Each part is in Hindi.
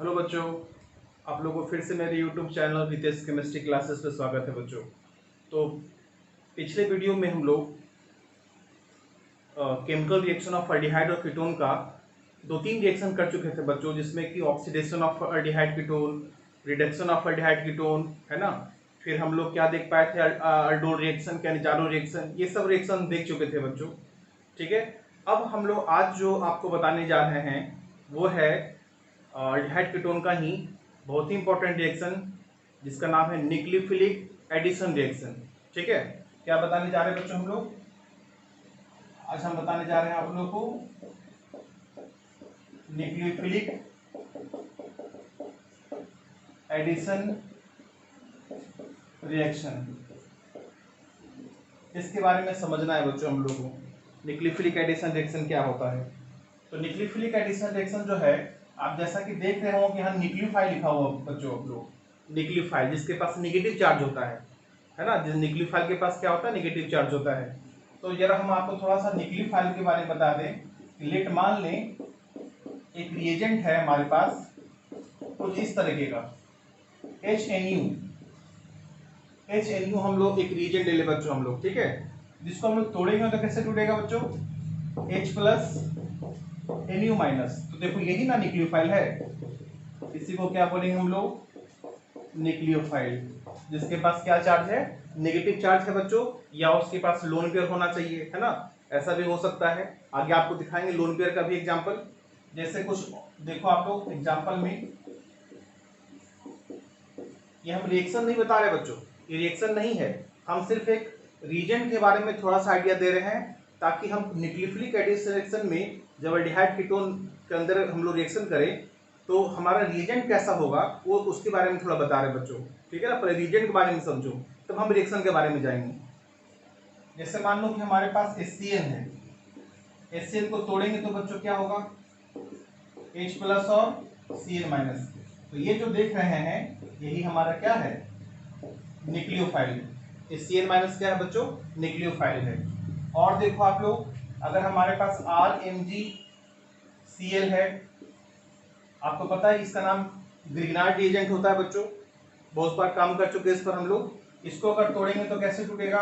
हेलो बच्चों, आप लोगों को फिर से मेरे YouTube channel Ritesh chemistry classes पे स्वागत है बच्चों। तो पिछले वीडियो में हम लोग केमिकल रिएक्शन ऑफ अल्डिहाइड और कीटोन का 2-3 रिएक्शन कर चुके थे बच्चों, जिसमें कि oxidation of aldehyde ketone, reduction of aldehyde ketone, है ना। फिर हम लोग क्या देख पाए थे, अल्डोल रिएक्शन, कैनिजारो रिएक्शन, ये सब रिएक्शन देख चुके थे बच्चों। ठीक है, अब हम लोग आज जो आपको बताने जा रहे हैं वो है अल्डिहाइड कीटोन का ही बहुत ही इंपॉर्टेंट रिएक्शन, जिसका नाम है न्यूक्लियोफिलिक एडिशन रिएक्शन। ठीक है, क्या बताने जा रहे हैं बच्चों हम लोग? आज हम बताने जा रहे हैं आप लोगों को न्यूक्लियोफिलिक एडिशन रिएक्शन। इसके बारे में समझना है बच्चों हम लोगों को, न्यूक्लियोफिलिक एडिशन रिएक्शन क्या होता है। तो न्यूक्लियोफिलिक एडिशन रिएक्शन जो है, आप जैसा कि देख रहे हो कि यहाँ न्यूक्लियोफाइल लिखा हुआ बच्चों, आप लोग न्यूक्लियोफाइल जिसके पास नेगेटिव चार्ज होता है ना। जिस न्यूक्लियोफाइल के पास क्या होता है, नेगेटिव चार्ज होता है। तो जरा हम आपको थोड़ा सा न्यूक्लियोफाइल के बारे में बता दें। लेट मान लें एक रिएजेंट है हमारे पास कुछ इस तरीके का HNU हम लोग एक रिएजेंट ले ले बच्चों हम लोग, ठीक है, जिसको हम लोग तोड़ेंगे तो कैसे टूटेगा बच्चों, H प्लस Nu माइनस। तो देखो यही ना न्यूक्लियोफाइल है, इसी को क्या बोलेंगे हम लोग, न्यूक्लियोफाइल, जिसके पास क्या चार्ज है, नेगेटिव चार्ज है बच्चों, या उसके पास लोन पेयर होना चाहिए, है ना। ऐसा भी हो सकता है, आगे आपको दिखाएंगे लोन पेयर का भी एग्जांपल। जैसे कुछ देखो आप लोग एग्जांपल में, ये हम रिएक्शन नहीं बता रहे बच्चों, ये रिएक्शन नहीं है, हम सिर्फ एक रीजन के बारे में थोड़ा सा आइडिया दे रहे हैं, ताकि हम न्यूक्लियोफिलिक एडिशन रिएक्शन में जब एल्डिहाइड कीटोन के अंदर हम लोग रिएक्शन करें तो हमारा रिएजेंट कैसा होगा वो उसके बारे में थोड़ा बता रहे बच्चों। ठीक है ना, पहले रिएजेंट के बारे में समझो, तब हम रिएक्शन के बारे में जाएंगे। जैसे मान लो कि हमारे पास HCl है, HCl को तोड़ेंगे तो बच्चों क्या होगा, H प्लस और Cl माइनस। तो ये जो देख रहे हैं यही हमारा क्या है, न्यूक्लियोफाइल। Cl माइनस क्या है बच्चों, न्यूक्लियोफाइल है। और देखो आप लोग, अगर हमारे पास RMgCl है, आपको पता है इसका नाम ग्रिग्नार्ड रिएजेंट होता है बच्चों, बहुत बार काम कर चुके हैं इस पर हम लोग। इसको अगर तोड़ेंगे तो कैसे टूटेगा,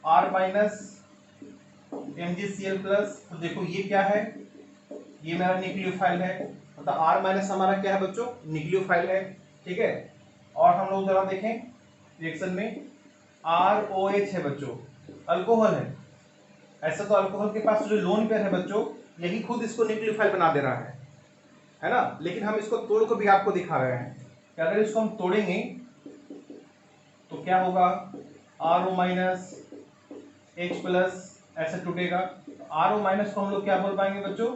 R माइनस MgCl प्लस। तो देखो ये क्या है, ये मेरा न्यूक्लियोफाइल है, मतलब R माइनस हमारा क्या है बच्चों, न्यूक्लियोफाइल है। ठीक है, और हम लोग जरा देखें रिएक्शन में, ROH है बच्चों, अल्कोहल है। ऐसा तो अल्कोहल के पास जो लोन पेयर है बच्चों, यही खुद इसको न्यूक्लियोफाइल बना दे रहा है ना। लेकिन हम इसको तोड़ को भी आपको दिखा रहे हैं कि अगर इसको हम तोड़ेंगे तो क्या होगा, RO माइनस H प्लस ऐसे टूटेगा। RO माइनस को हम लोग क्या बोल पाएंगे बच्चों,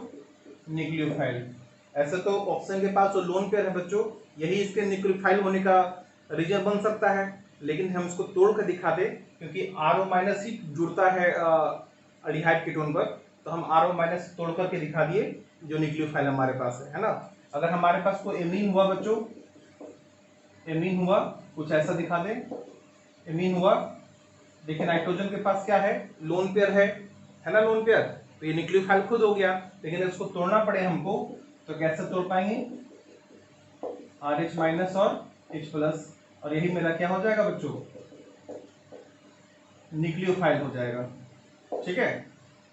न्यूक्लियोफाइल। ऐसे तो ऑक्सीजन के पास जो लोन पेयर है बच्चों, यही इसके न्यूक्लियोफाइल होने का रीजन बन सकता है, लेकिन हम इसको तोड़ कर दिखा दे, क्योंकि RO माइनस ही जुड़ता है अल्डिहाइड कीटोन पर, तो हम RO माइनस तोड़ करके दिखा दिए जो न्यूक्लियोफाइल हमारे पास है ना। अगर हमारे पास कोई एमीन हुआ बच्चों, एमीन हुआ कुछ ऐसा दिखा दे, एमीन हुआ, देखिए नाइट्रोजन के पास क्या है, लोन पेयर है ना, लोन पेयर, तो ये न्यूक्लियोफाइल खुद हो गया। लेकिन इसको तोड़ना पड़े हमको तो कैसे तोड़ पाएंगे, RH माइनस और H प्लस, और यही मेरा क्या हो जाएगा बच्चों, न्यूक्लियोफाइल हो जाएगा। ठीक है,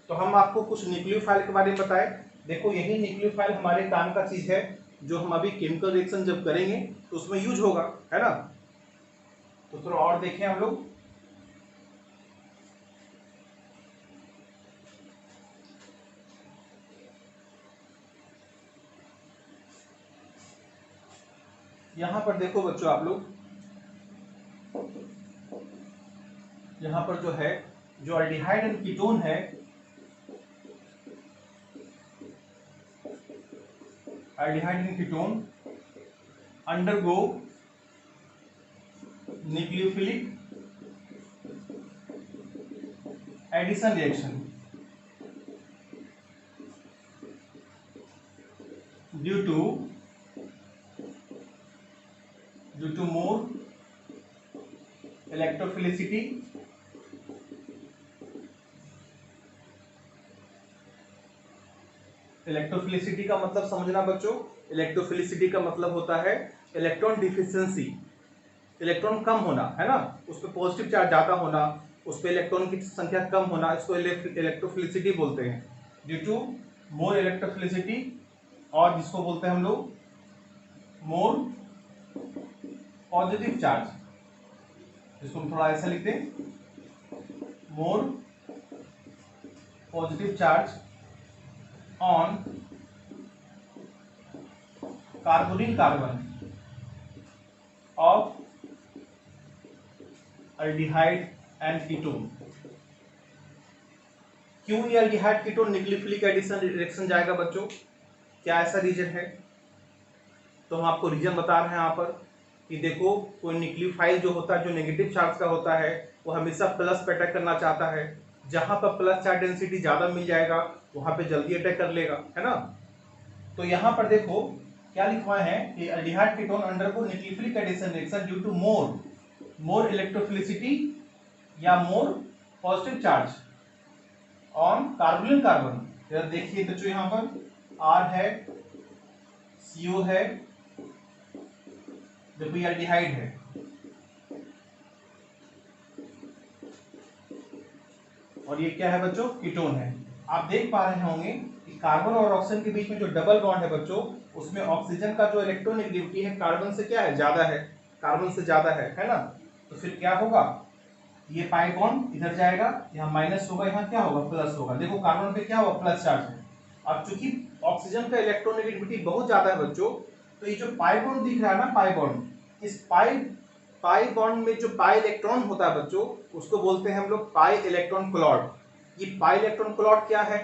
तो हम आपको कुछ न्यूक्लियोफाइल के बारे में बताएं। देखो यही न्यूक्लियोफाइल हमारे काम का चीज है, जो हम अभी केमिकल रिएक्शन जब करेंगे तो उसमें यूज होगा, है ना। तो थोड़ा और देखें हम लोग, यहां पर देखो बच्चों आप लोग, यहां पर जो है, जो अल्डिहाइड एंड कीटोन है, aldehyde and ketone undergo nucleophilic addition reaction due to more electrophilicity electrophilicity का मतलब समझना बच्चों, इलेक्ट्रोफिलिसिटी का मतलब होता है इलेक्ट्रॉन डिफिशिएंसी, इलेक्ट्रॉन कम होना, है ना, उस पर पॉजिटिव चार्ज ज्यादा होना, उस पर इलेक्ट्रॉन की संख्या कम होना, इसको इलेक्ट्रोफिलिसिटी बोलते हैं, ड्यू टू मोर इलेक्ट्रोफिलिसिटी, और जिसको बोलते हैं हम लोग मोर पॉजिटिव चार्ज, इसको हम थोड़ा ऐसा लिखते हैं, more positive charge on carbonyl carbon of aldehyde and ketone. क्यों ये aldehyde ketone nucleophilic addition reaction जाएगा बच्चों, क्या ऐसा रीजन है? तो हम आपको रीजन बता रहे हैं यहाँ पर कि देखो, कोई न्यूक्लियोफाइल जो होता है, जो नेगेटिव चार्ज का होता है, वो हमेशा प्लस पे अटैक करना चाहता है। जहां पर प्लस चार्ज डेंसिटी ज्यादा मिल जाएगा वहां पे जल्दी अटैक कर लेगा, है ना। तो यहाँ पर देखो क्या लिखवाए हैं कि aldehyde ketone undergo nucleophilic addition reaction due to more electrophilicity या more positive charge on carbonyl carbon. देखिए बच्चों, यहाँ पर R है, CO है, देखो ये अल्डिहाइड है, और ये क्या है बच्चों, कीटोन है। आप देख पा रहे होंगे कि कार्बन और ऑक्सीजन के बीच में जो डबल बॉन्ड है बच्चों, उसमें ऑक्सीजन का जो इलेक्ट्रोनेगेटिविटी है कार्बन से क्या है, ज्यादा है, कार्बन से ज्यादा है ना। तो फिर क्या होगा, ये पाई बॉन्ड इधर जाएगा, यहाँ माइनस होगा, यहाँ क्या होगा, प्लस होगा। देखो कार्बन पे क्या होगा, प्लस चार्ज है। अब चूंकि ऑक्सीजन का इलेक्ट्रोनेगेटिविटी बहुत ज्यादा है बच्चों, तो ये जो पाई बॉन्ड दिख रहा है ना, पाई बॉन्ड, इस पाई बॉन्ड में जो पाई इलेक्ट्रॉन होता है बच्चों, उसको बोलते हैं हम लोग पाई इलेक्ट्रॉन क्लॉड। ये पाई इलेक्ट्रॉन क्लॉड क्या है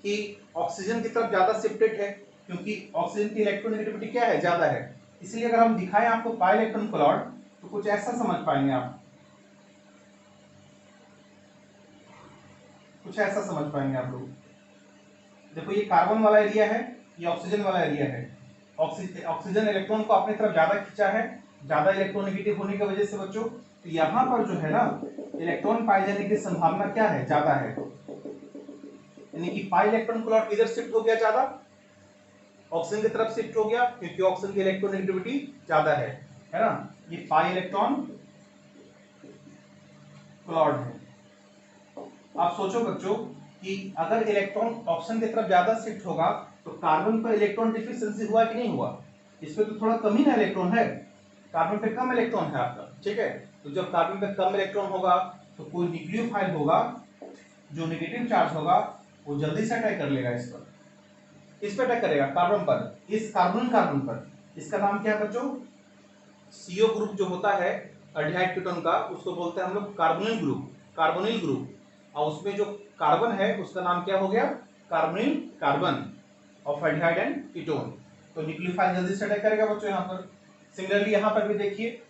कि ऑक्सीजन की तरफ ज्यादा शिफ्टेड है, क्योंकि ऑक्सीजन की इलेक्ट्रोनेगेटिविटी क्या है, ज्यादा है। इसलिए अगर हम दिखाएं आपको पाई इलेक्ट्रॉन क्लॉड, तो कुछ ऐसा समझ पाएंगे आप, कुछ ऐसा समझ पाएंगे आप लोग। देखो ये कार्बन वाला एरिया है, ये ऑक्सीजन वाला एरिया है। ऑक्सीजन इलेक्ट्रॉन को अपनी तरफ ज्यादा खींचा है, ज्यादा इलेक्ट्रोनेगेटिव होने की वजह से बच्चों, तो यहाँ पर जो है ना, इलेक्ट्रॉन पाए जाने की संभावना क्या है, ज्यादा है। यानी कि पाई इलेक्ट्रॉन क्लॉड किधर शिफ्ट हो गया, ज्यादा ऑक्सीजन की तरफ शिफ्ट हो गया, क्योंकि ऑक्सीजन की इलेक्ट्रोनेगेटिविटी ज्यादा है ना। ये पाई इलेक्ट्रॉन क्लॉड है। आप सोचो बच्चों कि अगर इलेक्ट्रॉन ऑक्सीजन की तरफ ज्यादा शिफ्ट होगा तो कार्बन पर इलेक्ट्रॉन डिफिशिएंसी हुआ कि नहीं हुआ, इसमें तो थोड़ा कम ही ना इलेक्ट्रॉन है, कार्बन पे कम इलेक्ट्रॉन है आपका, ठीक है। तो जब कार्बन पे कम इलेक्ट्रॉन होगा तो कोई न्यूक्लियोफाइल होगा जो नेगेटिव चार्ज होगा, वो जल्दी से अटैक कर लेगा इस पर अटैक करेगा, कार्बन पर, इस कार्बन पर। इसका नाम क्या है बच्चों, CO ग्रुप जो होता है अल्डिहाइड कीटोन का, उसको बोलते हैं हम लोग कार्बोनिल ग्रुप। और उसमें जो कार्बन है उसका नाम क्या हो गया, carbonyl carbon of aldehyde and ketone. तो न्यूक्लियोफाइल जल्दी से अटैक करेगा बच्चों यहाँ पर। सिमिलरली यहाँ पर भी देखिए,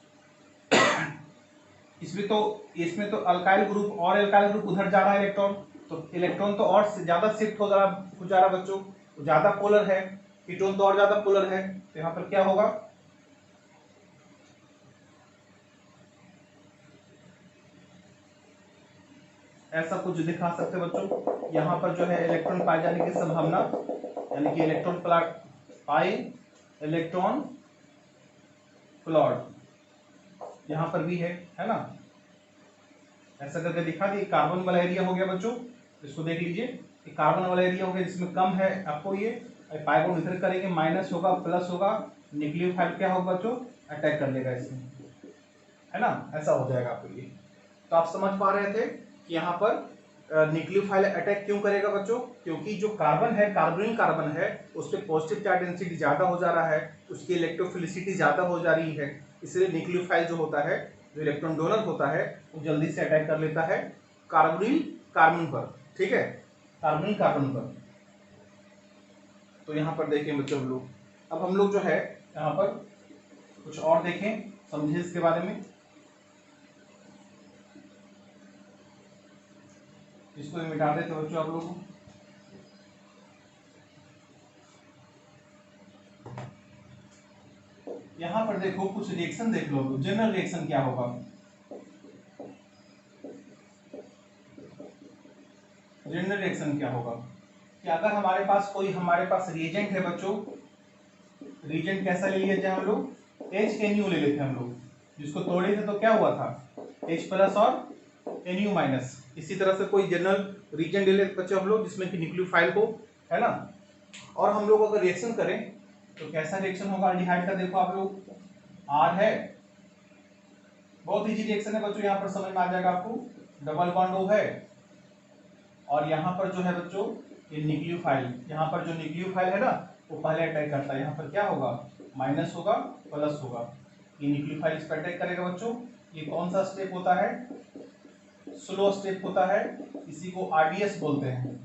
इसमें तो अल्काइल ग्रुप और एल्काइल ग्रुप उधर जा रहा है इलेक्ट्रॉन, तो इलेक्ट्रॉन तो और ज्यादा शिफ्ट हो जा रहा बच्चों, तो ज्यादा पोलर है, कीटोन तो और ज्यादा पोलर है। तो यहाँ पर क्या होगा, ऐसा कुछ दिखा सकते हैं बच्चों। यहाँ पर जो है इलेक्ट्रॉन पाए जाने की संभावना, यानी कि इलेक्ट्रॉन पाई इलेक्ट्रॉन क्लॉड यहाँ पर भी है ना। ऐसा करके दिखा दी। कार्बन वाला एरिया हो गया बच्चों, इसको देख लीजिए, कार्बन वाला एरिया हो गया जिसमें कम है आपको, ये पाई बॉन्ड इधर करेंगे, माइनस होगा, प्लस होगा, न्यूक्लियोफाइल क्या होगा बच्चों, अटैक कर लेगा इसमें, है ना। ऐसा हो जाएगा आपको ये। तो आप समझ पा रहे थे कि यहाँ पर न्यूक्लियोफाइल अटैक क्यों करेगा बच्चों, क्योंकि जो कार्बन है, कार्बोनिल कार्बन है, उस पर पॉजिटिव चार्ज डेंसिटी ज्यादा हो जा रहा है, उसकी इलेक्ट्रोफिलिसिटी ज्यादा हो जा रही है, इसलिए न्यूक्लियोफाइल जो होता है, जो इलेक्ट्रॉन डोनर होता है, वो जल्दी से अटैक कर लेता है कार्बोनिल कार्बन पर, ठीक है, कार्बोनिल कार्बन पर। तो यहाँ पर देखें बच्चों हम लोग, अब हम लोग जो है यहाँ पर कुछ और देखें, समझे इसके बारे में। इसको भी मिटा देते बच्चों आप लोग। यहां पर देखो कुछ रिएक्शन देख लो, जनरल रिएक्शन क्या होगा, जनरल रिएक्शन क्या होगा। कि अगर हमारे पास रिएजेंट है बच्चों, रिएजेंट कैसा ले लिया जाए हम लोग, HNu ले लेते हैं हम लोग, जिसको तोड़े थे तो क्या हुआ था, H प्लस और Nu माइनस। इसी तरह से कोई जनरल रिएजेंट ले लेते बच्चों हम लोग जिसमें कि न्यूक्लियोफाइल हो, है ना। और हम लोग अगर रिएक्शन करें तो कैसा रिएक्शन होगा अल्डिहाइड का, देखो आप लोग R है, बहुत इजी रिएक्शन है बच्चों, यहाँ पर समझ में आ जाएगा आपको, डबल बॉन्ड O है, और यहाँ पर जो है बच्चों ये न्यूक्लियोफाइल, यहाँ पर जो न्यूक्लियोफाइल है ना वो पहले अटैक करता है, यहाँ पर क्या होगा, माइनस होगा प्लस होगा, ये न्यूक्लियोफाइल इस पर अटैक करेगा बच्चों। ये कौन सा स्टेप होता है, स्लो स्टेप होता है, इसी को RDS बोलते हैं।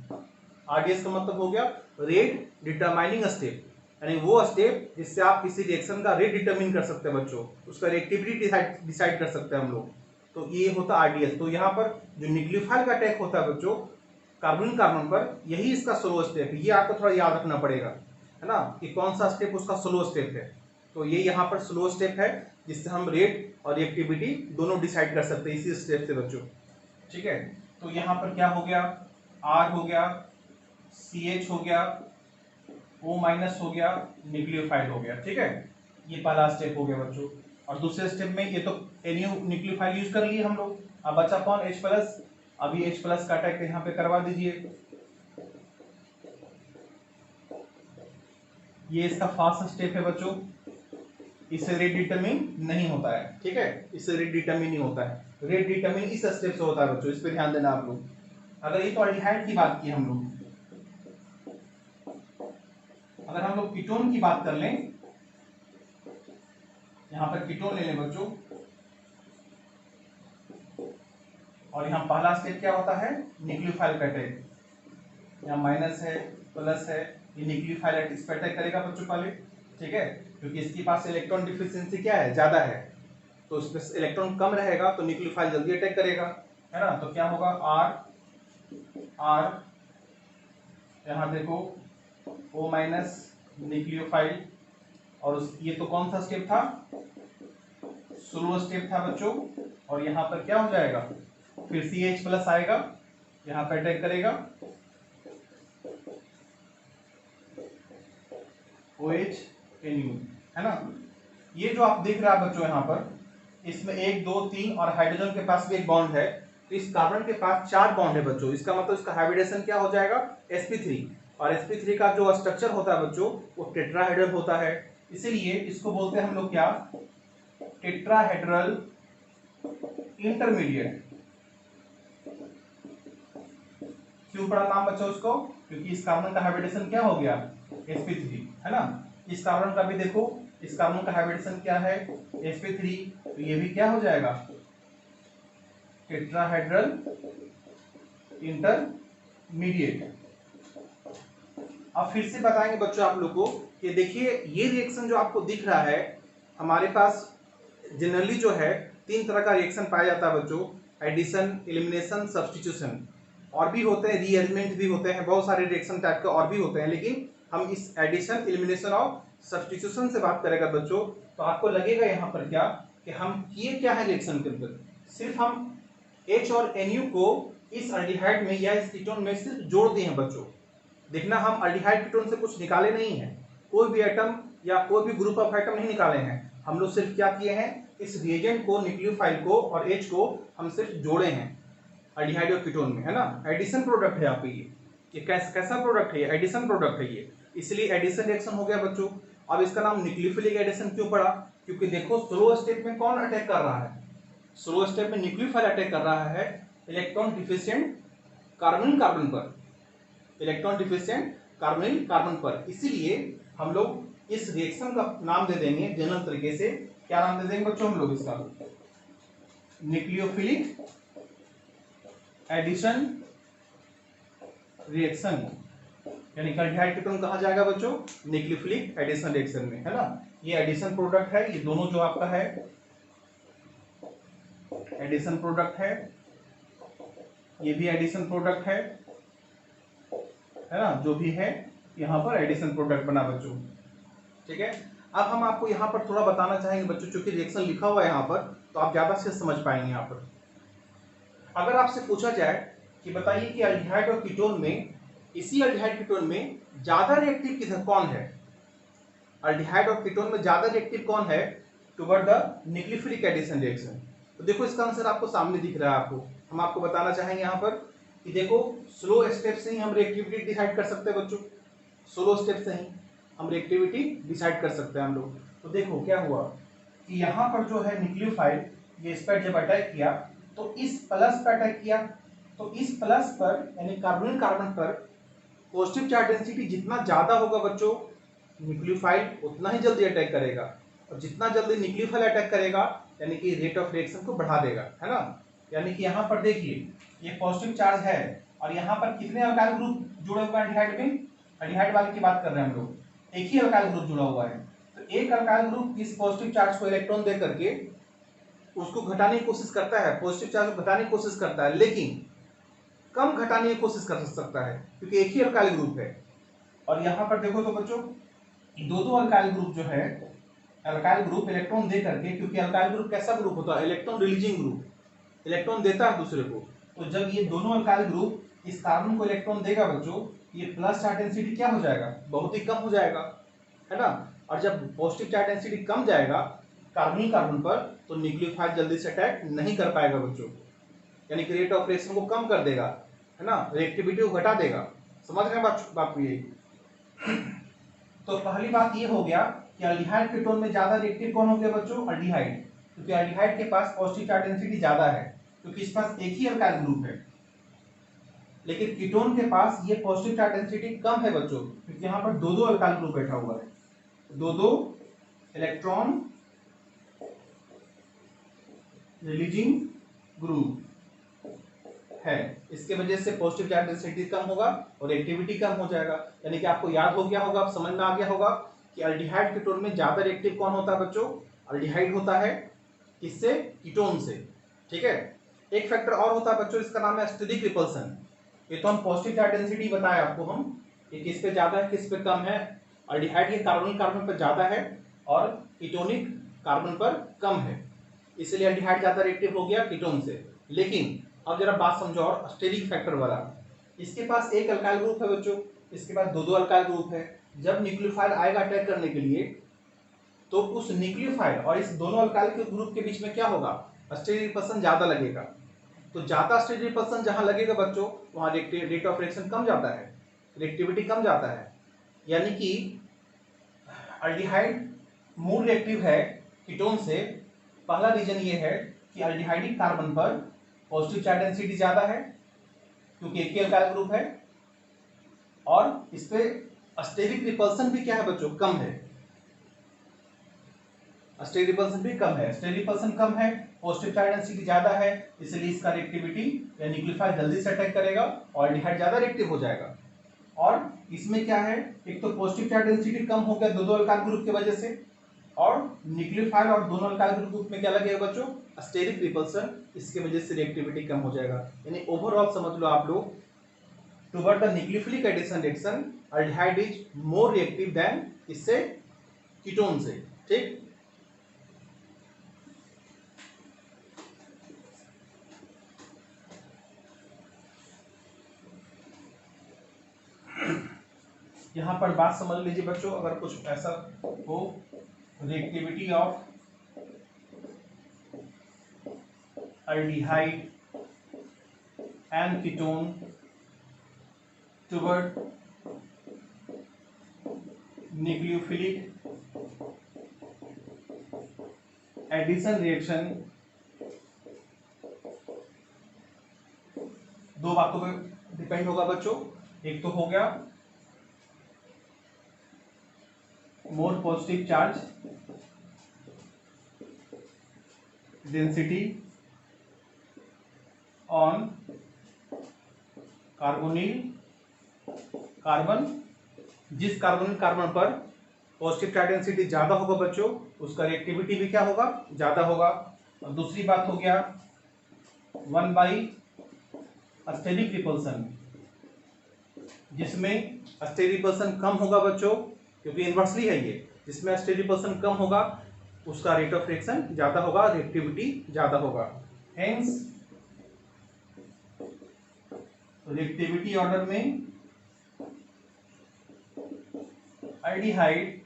RDS का मतलब हो गया रेट डिटरमाइनिंग स्टेप, यानी वो स्टेप जिससे आप किसी रिएक्शन का रेट डिटरमिन कर सकते हैं बच्चों, उसका रिएक्टिविटी डिसाइड कर सकते हैं हम लोग, तो ये होता है RDS। तो यहाँ पर जो न्यूक्लियोफाइल का अटैक होता है बच्चों कार्बन कार्बन पर, यही इसका स्लो स्टेप है, ये आपको थोड़ा याद रखना पड़ेगा, है ना, कि कौन सा स्टेप उसका स्लो स्टेप है। तो ये यहाँ पर स्लो स्टेप है जिससे हम रेट और रिएक्टिविटी दोनों डिसाइड कर सकते हैं इसी स्टेप से बच्चों, ठीक है। तो यहाँ पर क्या हो गया, R हो गया, CH हो गया, O माइनस हो गया, न्यूक्लियोफाइल हो गया, ठीक है। ये पहला स्टेप हो गया बच्चों। और दूसरे स्टेप में ये तो Nu न्यूक्लियोफाइल यूज कर लिए हम लोग, अब बचा कौन, H प्लस। अभी H प्लस का अटैक यहाँ पे करवा दीजिए, ये इसका फास्ट स्टेप है बच्चों, इससे रेट डिटरमिन नहीं होता है, ठीक है, इससे रेट डिटरमिन नहीं होता है, रेट डिटरमिन इस स्टेप से होता है बच्चों, इस पे ध्यान देना आप लोग। अगर ये तो अल्डिहाइड की बात की हम लोग, अगर हम लोग कीटोन की बात कर लें, यहाँ पर कीटोन ले लें बच्चों, और यहाँ पहला स्टेप क्या होता है, न्यूक्लियोफाइल का अटैक, यहाँ माइनस है प्लस है, ये न्यूक्लियोफाइल इस पर अटैक करेगा बच्चों पहले, ठीक है, क्योंकि इसके पास इलेक्ट्रॉन डिफिशिएंसी क्या है, ज्यादा है, तो इसमें इलेक्ट्रॉन कम रहेगा तो न्यूक्लियोफाइल जल्दी अटैक करेगा, है ना। तो क्या होगा, R यहाँ देखो O माइनस न्यूक्लियोफाइल, और ये तो कौन सा स्टेप था, स्लो स्टेप था बच्चों, और यहाँ पर क्या हो जाएगा, फिर CH प्लस आएगा, यहाँ पर अटैक करेगा, OH Nu, है ना। ये जो आप देख रहे हैं बच्चों यहाँ पर, इसमें 1 2 3 और हाइड्रोजन के पास भी एक बॉन्ड है, तो इस कार्बन के पास 4 बॉन्ड है बच्चों, इसका मतलब इसका हाइब्रिडेशन क्या हो जाएगा, sp3, और sp3 का जो स्ट्रक्चर होता है बच्चों वो टेट्राहेड्रल होता है, इसीलिए इसको बोलते हैं हम लोग क्या, टेट्राहेड्रल इंटरमीडिएट। क्यों पड़ा नाम बच्चों उसको, क्योंकि इस कार्बन का हाइब्रिडेशन क्या हो गया, sp3, है ना। इस कार्बन का भी देखो, इस कार्बन का हाइब्रिडेशन क्या है, sp3, तो ये भी क्या हो जाएगा, टेट्राहेड्रल इंटरमीडिएट। अब फिर से बताएंगे बच्चों आप लोग को कि देखिए ये रिएक्शन जो आपको दिख रहा है, हमारे पास जनरली जो है 3 तरह का रिएक्शन पाया जाता है बच्चों, एडिशन, एलिमिनेशन, सब्स्टिट्यूशन, और भी होते हैं, रीअरेंजमेंट भी होते हैं, बहुत सारे रिएक्शन टाइप के और भी होते हैं, लेकिन हम इस एडिशन, एलिमिनेशन और सब्स्टिट्यूशन से बात करेगा बच्चों, तो आपको लगेगा यहाँ पर क्या कि हम किए क्या है रिएक्शन के अंदर, सिर्फ हम H और Nu को इस अल्डिहाइड में या इस कीटोन में सिर्फ जोड़ दिए हैं बच्चों। देखना हम अल्डिहाइड कीटोन से कुछ निकाले नहीं है, कोई भी एटम या कोई भी ग्रुप ऑफ एटम नहीं निकाले हैं, हम लोग सिर्फ क्या किए हैं, इस रिएजेंट को, न्यूक्लियोफाइल को और H को हम सिर्फ जोड़े हैं अल्डिहाइड और कीटोन में, है ना। एडिशन प्रोडक्ट है यहाँ पे, ये कैसा प्रोडक्ट है, ये एडिशन प्रोडक्ट है ये, इसलिए एडिशन रिएक्शन हो गया बच्चों। अब इसका नाम न्यूक्लियोफिलिक एडिशन क्यों पड़ा, क्योंकि देखो स्लो स्टेप में कौन अटैक कर रहा है, स्लो स्टेप में न्यूक्लियोफाइल अटैक कर रहा है इलेक्ट्रॉन डिफिशिएंट कार्बोनिल कार्बन पर, इलेक्ट्रॉन डिफिशिएंट कार्बोनिल कार्बन पर, इसीलिए हम लोग इस रिएक्शन का नाम दे देंगे जनरल तरीके से, क्या नाम दे देंगे बच्चों हम लोग इसका, न्यूक्लियोफिलिक एडिशन रिएक्शन, यानी कि अल्डिहाइड कीटोन कहा जाएगा बच्चों न्यूक्लियोफिलिक एडिशन रिएक्शन में, है ना। ये एडिशन प्रोडक्ट है, ये दोनों जो आपका है एडिशन प्रोडक्ट है, ये भी एडिशन प्रोडक्ट है ना, जो भी है यहाँ पर एडिशन प्रोडक्ट बना बच्चों, ठीक है। अब हम आपको यहाँ पर थोड़ा बताना चाहेंगे बच्चों, चूंकि रिएक्शन लिखा हुआ है यहाँ पर तो आप ज्यादा से समझ पाएंगे यहाँ पर। अगर आपसे पूछा जाए कि बताइए कि अल्डिहाइड और कीटोन में इसी अल्डिहाइड कीटोन में ज्यादा रिएक्टिव किधर कौन है, अल्डिहाइड और कीटोन में ज्यादा रिएक्टिव कौन है toward the nucleophilic addition reaction. तो देखो इसका आंसर आपको सामने दिख रहा है। आपको हम आपको बताना चाहेंगे यहाँ पर कि देखो स्लो स्टेप से ही हम रिएक्टिविटी डिसाइड कर सकते हैं बच्चों, स्लो स्टेप से ही हम रिएक्टिविटी डिसाइड कर सकते हैं हम लोग। तो देखो क्या हुआ कि यहाँ पर जो है न्यूक्लियोफाइल ये इस पर जब अटैक किया तो इस प्लस पर अटैक किया, तो इस प्लस पर यानी कार्बोनिल कार्बन पर पॉजिटिव चार्ज डेंसिटी जितना ज्यादा होगा बच्चों न्यूक्लियोफाइल उतना ही जल्दी अटैक करेगा, और जितना जल्दी न्यूक्लियोफाइल अटैक करेगा यानी कि रेट ऑफ रिएक्शन को बढ़ा देगा, है ना। यानी कि यहाँ पर देखिए ये पॉजिटिव चार्ज है और यहाँ पर कितने अल्काइल ग्रुप जुड़े हुए हैं अल्डिहाइड में, अल्डिहाइड वाले की बात कर रहे हैं हम लोग, एक ही अल्काइल ग्रुप जुड़ा हुआ है। तो एक अल्काइल ग्रुप इस पॉजिटिव चार्ज को इलेक्ट्रॉन दे करके उसको घटाने की कोशिश करता है, पॉजिटिव चार्ज को घटाने की कोशिश करता है, लेकिन कम घटाने की कोशिश कर सकता है क्योंकि एक ही अल्काइल ग्रुप है। और यहाँ पर देखो तो बच्चों दो दो अल्काइल ग्रुप जो है, अल्काइल ग्रुप इलेक्ट्रॉन दे करके, क्योंकि अल्काइल ग्रुप कैसा ग्रुप होता है, इलेक्ट्रॉन रिलीजिंग ग्रुप, इलेक्ट्रॉन देता है दूसरे को। तो जब ये दोनों अल्काइल ग्रुप इस कार्बन को इलेक्ट्रॉन देगा बच्चों, ये प्लस चार्ज डेंसिटी क्या हो जाएगा, बहुत ही कम हो जाएगा, है ना। और जब पॉजिटिव चार्ज डेंसिटी कम जाएगा कार्बनिक कार्बन पर तो न्यूक्लियोफाइल जल्दी से अटैक नहीं कर पाएगा बच्चों, यानी कि रेट ऑफ रिएक्शन को कम कर देगा, है ना, रिएक्टिविटी को घटा देगा। समझ रहे हैं बात को ये। तो पहली बात ये हो गया कि अल्डिहाइड कीटोन में ज्यादा रिएक्टिव कौन हो गया बच्चों, अल्डिहाइड, क्योंकि अल्डिहाइड के पास पॉजिटिव चार्ज डेंसिटी ज्यादा है क्योंकि इस पास एक ही अल्काइल ग्रुप है। लेकिन कीटोन के पास ये पॉजिटिव चार्ज डेंसिटी कम है बच्चों, क्योंकि यहाँ पर दो दो अल्काइल ग्रुप बैठा हुआ है, दो दो इलेक्ट्रॉन रिलीजिंग ग्रुप है, इसके वजह से पॉजिटिव चार्ज डेंसिटी कम होगा और एक्टिविटी कम हो जाएगा। यानी कि आपको याद हो गया होगा, आप समझ में आ गया होगा कि अल्डिहाइड कीटोन में ज्यादा रिएक्टिव कौन होता है बच्चों, अल्डिहाइड होता है, किससे, कीटोन से, ठीक है। एक फैक्टर और होता है बच्चों, इसका नाम है स्टेरिक रिपल्सन। ये तो हम पॉजिटिव चार्ज डेंसिटी बताया आपको हम कि किस पे ज्यादा है किस पे कम है, अल्डिहाइड के कार्बोनिल कार्बन पर ज्यादा है और कीटोनिक कार्बन पर कम है, इसलिए अल्डिहाइड ज्यादा रिएक्टिव हो गया कीटोन से। लेकिन अब जरा बात समझो और स्टेरिक फैक्टर वाला, इसके पास एक अल्काइल ग्रुप है बच्चों, इसके पास दो दो अल्काइल ग्रुप है। जब न्यूक्लियोफाइल आएगा अटैक करने के लिए तो उस न्यूक्लियोफाइल और इस दोनों अल्काइल के ग्रुप के बीच में क्या होगा, स्टेरिक रिपल्सन ज्यादा लगेगा। तो ज्यादा स्टेरिक रिपल्सन जहां लगेगा बच्चों वहां रेट ऑफ रिएक्शन कम जाता है, रिएक्टिविटी कम जाता है। यानी कि अल्डिहाइड मोर रिएक्टिव है कीटोन से, पहला रीजन ये है कि अल्डिहाइडिक कार्बन पर पॉजिटिव चार्ज डेंसिटी ज्यादा है क्योंकि एक ही अल्काइल ग्रुप है, और इस पे स्टेरिक रिपल्सन भी क्या है बच्चों, कम है, स्टेरिक रिपल्सन भी कम है। स्टेरिक रिपल्सन कम है, पॉजिटिव चार्ज डेंसिटी ज्यादा है, इसलिए इसका रिएक्टिविटी या न्यूक्लियोफाइल जल्दी से अटैक करेगा और अल्डिहाइड ज्यादा रिएक्टिव हो जाएगा। और इसमें क्या है, एक तो पॉजिटिव चार्ज डेंसिटी कम हो गया दो दो अल्काइल ग्रुप की वजह से, और न्यूक्लियोफाइल और दोनों अल्काइल ग्रुप में क्या लगेगा बच्चों, स्टेरिक रिपल्सन, इसकी वजह से रिएक्टिविटी कम हो जाएगा। यानी ओवरऑल समझ लो आप लोग, toward the nucleophilic addition reaction aldehyde is more reactive than इससे कीटोन से, ठीक। यहां पर बात समझ लीजिए बच्चों, अगर कुछ ऐसा हो, reactivity of aldehyde and ketone toward nucleophilic addition reaction, दो बातों पे डिपेंड होगा बच्चों। एक तो हो गया मोर positive charge density on carbonyl carbon, जिस कार्बोनिल कार्बन पर पॉजिटिव चार्ज डेंसिटी ज्यादा होगा बच्चों उसका रिएक्टिविटी भी क्या होगा, ज्यादा होगा। और दूसरी बात हो गया 1 स्टेरिक रिपल्सन, जिसमें स्टेरिक रिपल्सन कम होगा बच्चों, क्योंकि इनवर्सली है ये, जिसमें स्टेरिक रिपल्सन कम होगा उसका रेट ऑफ रिएक्शन ज्यादा होगा, रिएक्टिविटी ज्यादा होगा। हेंस रिएक्टिविटी ऑर्डर में एल्डिहाइड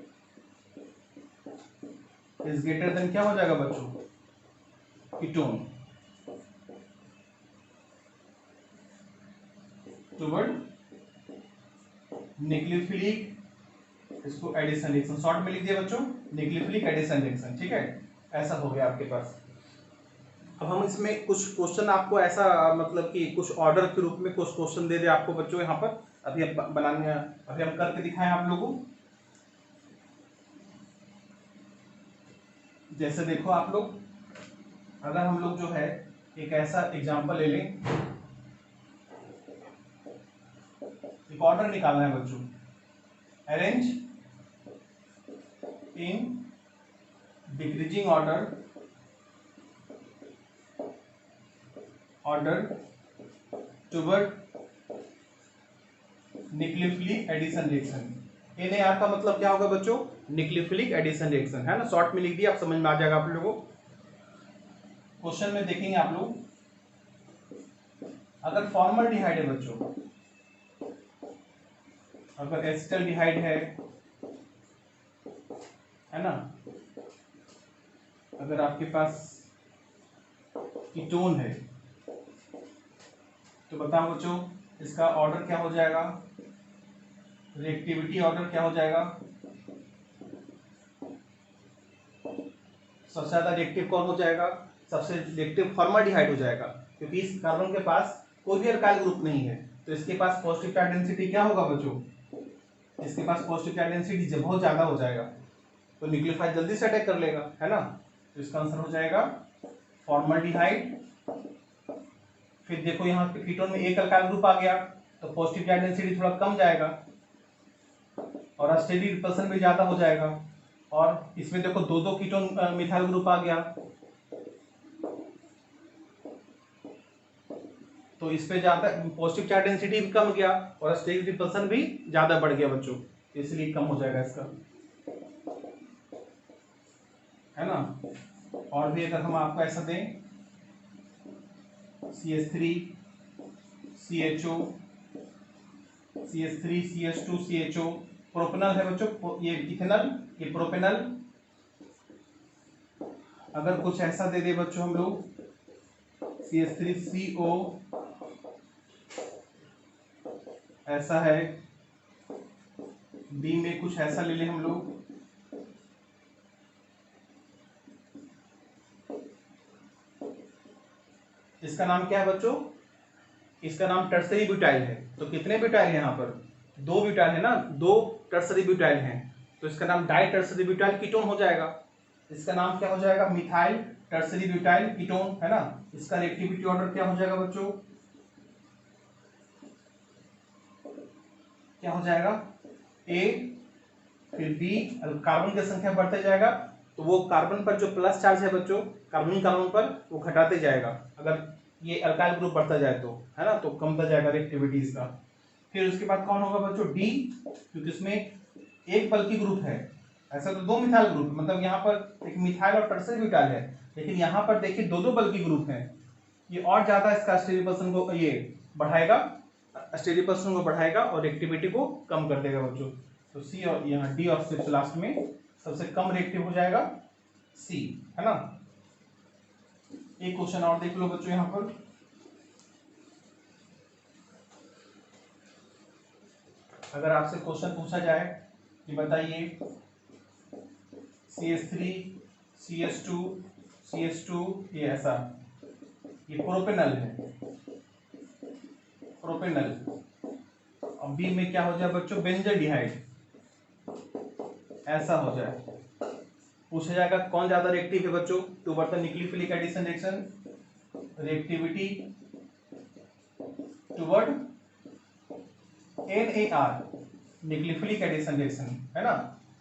इज ग्रेटर देन क्या हो जाएगा बच्चों, कीटोन टुवर्ड न्यूक्लियोफिलिक, इसको एडिशन रिएक्शन शॉर्ट में लिख दिया बच्चों, न्यूक्लियोफिलिक एडिशन रिएक्शन। ठीक है, ऐसा हो गया आपके पास। अब हम इसमें कुछ क्वेश्चन आपको ऐसा मतलब कि कुछ ऑर्डर के रूप में कुछ क्वेश्चन दे दे आपको बच्चों यहाँ पर, अभी हम बनाने, अभी हम करके दिखाएं आप लोगों को। जैसे देखो आप लोग, अगर हम लोग जो है एक ऐसा एग्जांपल ले लें, एक ऑर्डर निकालना है बच्चों, arrange in decreasing order toward nucleophilic addition reaction. NAR का मतलब क्या होगा बच्चों, न्यूक्लियोफिलिक एडिशन रिएक्शन, है ना, शॉर्ट में लिख दिया, आप समझ में आ जाएगा आप लोगों को। क्वेश्चन में देखेंगे आप लोग, अगर फॉर्मल्डिहाइड है बच्चों, अगर एसिटल्डिहाइड है ना, अगर आपके पास कीटोन है, तो बताओ बच्चों इसका ऑर्डर क्या हो जाएगा, रिएक्टिविटी ऑर्डर क्या हो जाएगा, सबसे ज्यादा रिएक्टिव कौन हो जाएगा, सबसे रिएक्टिव फॉर्मल्डिहाइड हो जाएगा, क्योंकि इस कार्बन के पास कोई भी अल्काइल ग्रुप नहीं है, तो इसके पास पॉजिटिव चार्ज डेंसिटी क्या होगा बच्चों, इसके पास पॉजिटिव चार्ज डेंसिटी जब बहुत ज्यादा हो जाएगा तो न्यूक्लियोफाइल जल्दी से अटैक कर लेगा, है ना, तो इसका आंसर हो जाएगा फॉर्मल्डिहाइड। फिर देखो यहाँ पे कीटोन में एक अल्काइल ग्रुप आ गया तो पॉजिटिव चार्ज डेंसिटी थोड़ा कम जाएगा और अस्टेरिक रिपल्सन भी ज्यादा हो जाएगा, और इसमें देखो दो दो कीटोन मिथाइल ग्रुप आ गया तो इस पे ज्यादा पॉजिटिव चार्ज डेंसिटी भी कम गया और अस्टेरिक रिपल्सन भी ज्यादा बढ़ गया बच्चों, इसलिए कम हो जाएगा इसका, है ना। और भी अगर हम आपको ऐसा दें, CH3 CHO CH3 CH2 CHO, propanal है बच्चों, ये इथेनॉल, ये प्रोपेनल। अगर कुछ ऐसा दे दे बच्चों हम लोग, CH3CO ऐसा है, बी में कुछ ऐसा ले ले हम लोग, इसका नाम क्या है बच्चों, इसका नाम टर्सरी ब्यूटाइल है। तो कितने ब्यूटाइल है यहाँ पर, दो ब्यूटाइल है ना, दो टर्सरी ब्यूटाइल हैं, तो इसका नाम डाई टर्सरी ब्यूटाइल कीटोन हो जाएगा। इसका नाम क्या हो जाएगा, मिथाइल टर्सरी ब्यूटाइल कीटोन, है ना। इसका रिएक्टिविटी ऑर्डर क्या हो जाएगा बच्चों, क्या हो जाएगा, A, फिर B, कार्बन की संख्या बढ़ते जाएगा तो वो कार्बन पर जो प्लस चार्ज है बच्चों, कार्बोनिक कार्बन पर, वो घटाते जाएगा, अगर ये अल्काइल ग्रुप बढ़ता जाए तो, है ना, तो कमता जाएगा रिएक्टिविटी इसका। फिर उसके बाद कौन होगा बच्चों, D, क्योंकि इसमें एक बल्कि ग्रुप है, ऐसा तो दो मिथाइल ग्रुप, मतलब यहाँ पर एक मिथाइल और टर्सरी ब्यूटाइल है, लेकिन यहाँ पर देखिए दो दो बल्कि ग्रुप हैं, ये और ज्यादा इसका स्टेरिक को ये बढ़ाएगा, स्टेरिक को बढ़ाएगा और रिएक्टिविटी को कम कर देगा बच्चों। तो सी और यहाँ डी और सिर्फ लास्ट में सबसे कम रिएक्टिव हो जाएगा सी, है ना। एक क्वेश्चन और देख लो बच्चों यहाँ पर, अगर आपसे क्वेश्चन पूछा जाए कि बताइए CH3 CH2 ये ऐसा, ये प्रोपेनल है, प्रोपेनल, और बी में क्या हो जाए बच्चों, बेंजोडिहाइड, ऐसा हो जाए। पूछा जाएगा कौन ज्यादा रिएक्टिव है बच्चों, टू बर्तन nucleophilic addition reaction, reactivity toward NAR nucleophilic addition reaction, है ना।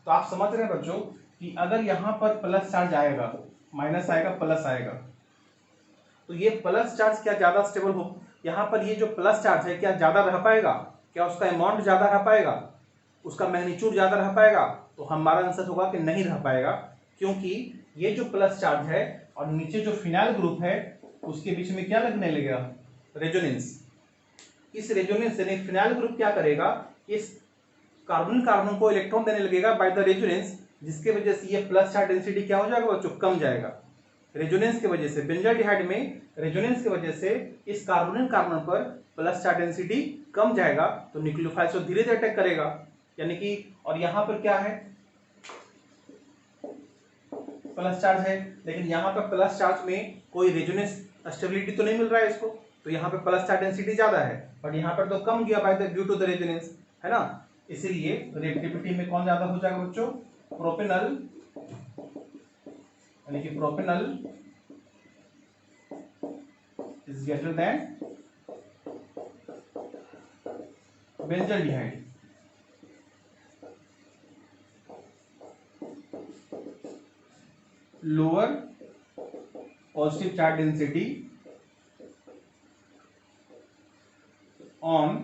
तो आप समझ रहे हैं बच्चों कि अगर यहाँ पर प्लस चार्ज आएगा, माइनस आएगा, प्लस आएगा, तो ये प्लस चार्ज क्या ज्यादा स्टेबल हो, यहाँ पर ये जो प्लस चार्ज है क्या ज्यादा रह पाएगा, क्या उसका अमाउंट ज्यादा रह पाएगा, उसका मैग्नीट्यूड ज्यादा रह पाएगा, तो हमारा आंसर होगा कि नहीं रह पाएगा, क्योंकि ये जो प्लस चार्ज है और नीचे जो फिनाइल ग्रुप है उसके बीच में क्या लगने लगेगा, रेजोनेंस। इस रेजोनेंस यानी फिनाइल ग्रुप क्या करेगा, इस कार्बोनिल कार्बन को इलेक्ट्रॉन देने लगेगा बाय द रेजोनेंस, जिसके वजह से ये प्लस चार्ज डेंसिटी क्या हो जाएगा बच्चों, कम जाएगा। रेजोनेंस की वजह से बेंजाल्डिहाइड में रेजोनेंस की वजह से इस कार्बोनिल कार्बन पर प्लस चार्ज डेंसिटी कम जाएगा, तो न्यूक्लियोफाइल्स को धीरे धीरे अटैक करेगा, यानी कि और यहाँ पर क्या है, प्लस चार्ज है, लेकिन यहाँ पर प्लस चार्ज में कोई रेजोनेंस स्टेबिलिटी तो नहीं मिल रहा है इसको, तो यहाँ पे प्लस चार्ज डेंसिटी ज्यादा है, बट यहाँ पर तो कम गया by the due to the resonance, है ना। इसीलिए रिएक्टिविटी में कौन ज्यादा हो जाएगा बच्चों, प्रोपेनल, यानी कि propanal is greater than benzaldehyde. Lower positive charge density on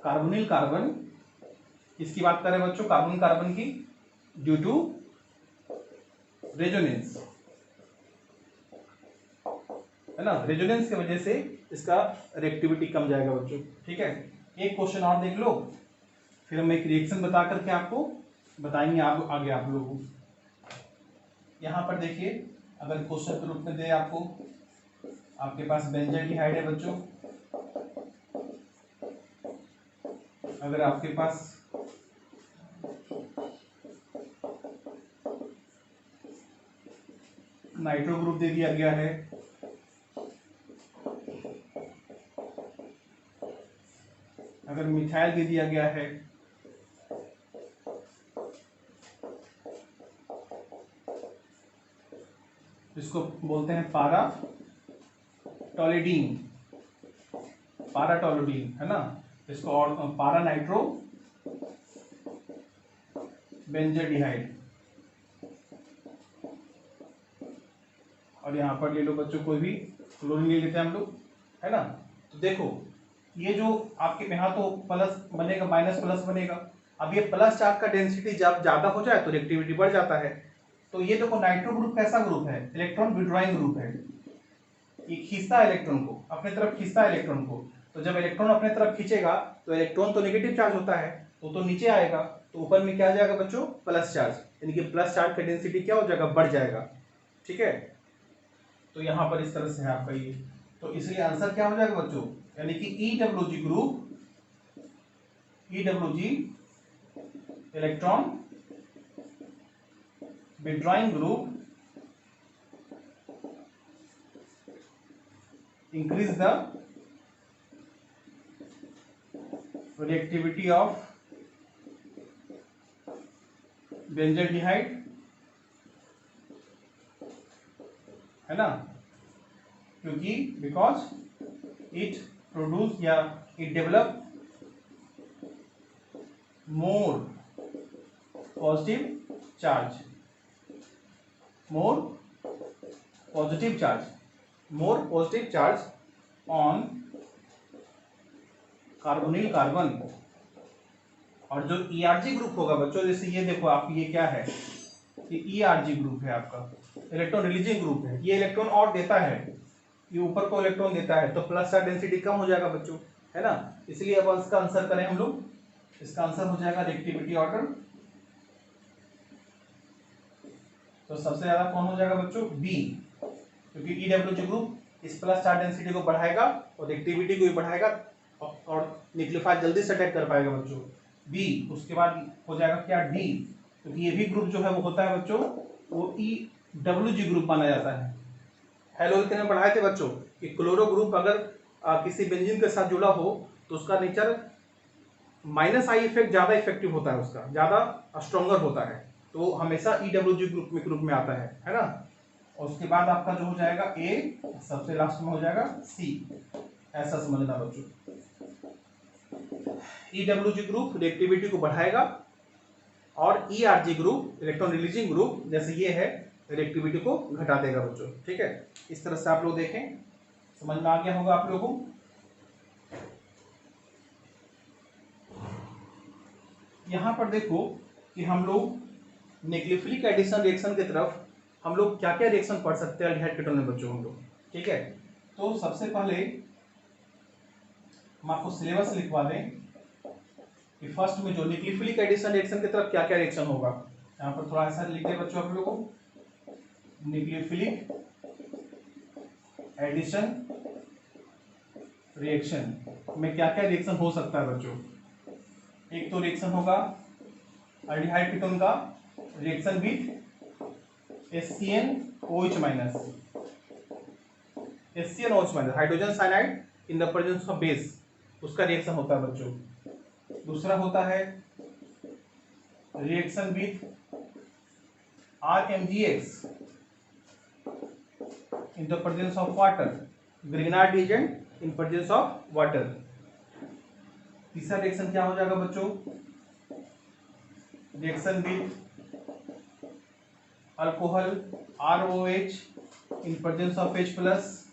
carbonyl carbon, इसकी बात करें बच्चों कार्बन कार्बन की, ड्यू टू रेजोनेंस, है ना, रेजोनेंस की वजह से इसका रिएक्टिविटी कम जाएगा बच्चों, ठीक है। एक क्वेश्चन और देख लो, फिर हम एक रिएक्शन बता करके आपको बताएंगे आप आगे आप लोगों को। यहाँ पर देखिए, अगर क्वेश्चन के रूप में दे आपको, आपके पास बेंजाल्डिहाइड है बच्चों, अगर आपके पास नाइट्रो ग्रुप दे दिया गया है, अगर मिथाइल दे दिया गया है, इसको बोलते हैं पाराटोलिडीन, पाराटोलिडीन, है ना, इसको और पारा नाइट्रो बेंजाल्डिहाइड, और यहाँ पर ले लो बच्चों कोई भी क्लोरीन ले लेते हैं हम लोग, है ना। तो देखो ये जो आपके यहाँ तो प्लस बनेगा, माइनस प्लस बनेगा, अब ये प्लस चार्ज का डेंसिटी जब ज्यादा हो जाए तो रिएक्टिविटी बढ़ जाता है। तो ये देखो नाइट्रो ग्रुप कैसा ग्रुप है, इलेक्ट्रॉन विड्रॉइंग ग्रुप है, ये खींचता है इलेक्ट्रॉन को अपने तरफ, खींचता है इलेक्ट्रॉन को, तो जब इलेक्ट्रॉन अपने तरफ खींचेगा तो इलेक्ट्रॉन तो नेगेटिव चार्ज होता है, तो नीचे आएगा, तो ऊपर में क्या आ जाएगा बच्चों, प्लस चार्ज, यानी कि प्लस चार्ज का डेंसिटी क्या हो जाएगा, बढ़ जाएगा, ठीक है। तो यहाँ पर इस तरह से है आपका ये, तो इसलिए आंसर क्या हो जाएगा बच्चों, यानी कि EWG group, EWG electron withdrawing group increase the reactivity of benzaldehyde, है ना, क्योंकि बिकॉज इट प्रोड्यूस या it develop more positive charge, more positive charge, more positive charge on carbonyl carbon. और जो ERG ग्रुप होगा बच्चों, जैसे ये देखो आप, ये क्या है, ये ERG ग्रुप है आपका, इलेक्ट्रॉन रिलीजिंग ग्रुप है, ये इलेक्ट्रॉन और देता है, ये ऊपर को इलेक्ट्रॉन देता है, तो प्लस चार्ज डेंसिटी कम हो जाएगा बच्चों, है ना। इसलिए अब इसका आंसर करें हम लोग, इसका आंसर हो जाएगा रिएक्टिविटी ऑर्डर, तो सबसे ज्यादा कौन हो जाएगा बच्चों, बी, क्योंकि EWG ग्रुप इस प्लस चार्ज डेंसिटी को बढ़ाएगा और रिएक्टिविटी को भी बढ़ाएगा और न्यूक्लियोफाइल जल्दी से अटैक कर पाएगा बच्चों, बी। उसके बाद हो जाएगा क्या, डी, क्योंकि ये भी ग्रुप जो है वो होता है बच्चों, वो EWG ग्रुप माना जाता है। हेलोजन में पढ़ाए थे बच्चों कि क्लोरो ग्रुप अगर किसी बेंजीन के साथ जुड़ा हो तो उसका नेचर माइनस आई इफेक्ट ज्यादा इफेक्टिव होता है, उसका ज्यादा स्ट्रॉन्गर होता है, तो हमेशा EWG ग्रुप में आता है ना। और उसके बाद आपका जो हो जाएगा ए, सबसे लास्ट में हो जाएगा सी, ऐसा समझना बच्चों। EWG ग्रुप रिएक्टिविटी को बढ़ाएगा और ERG group electron releasing group जैसे ये है रिएक्टिविटी को घटा देगा बच्चों, ठीक है। इस तरह से आप लोग देखें, समझ में आ गया होगा आप लोगों को। यहां पर देखो कि हम लोग न्यूक्लियोफिलिक एडिशन रिएक्शन की तरफ हम लोग क्या क्या रिएक्शन पढ़ सकते हैं एल्डिहाइड कीटोन में बच्चों हम लोग, ठीक है। तो सबसे पहले हम आपको सिलेबस लिखवा दें, कि फर्स्ट में जो न्यूक्लियोफिलिक एडिशन रिएक्शन की तरफ क्या क्या रिएक्शन होगा। यहाँ पर थोड़ा ऐसा लिखते हैं बच्चों आप लोगों को, न्यूक्लियोफिलिक एडिशन रिएक्शन में क्या क्या रिएक्शन हो सकता है बच्चों। एक तो रिएक्शन होगा एल्डिहाइड कीटोन का reaction with HCnOH minus, HCnOH minus hydrogen cyanide in the presence of base, उसका रिएक्शन होता है बच्चों। दूसरा होता है reaction with RMgX in the presence of water, Grignard agent in presence of water. तीसरा रिएक्शन क्या हो जाएगा बच्चों, reaction with alcohol ROH in presence of H plus.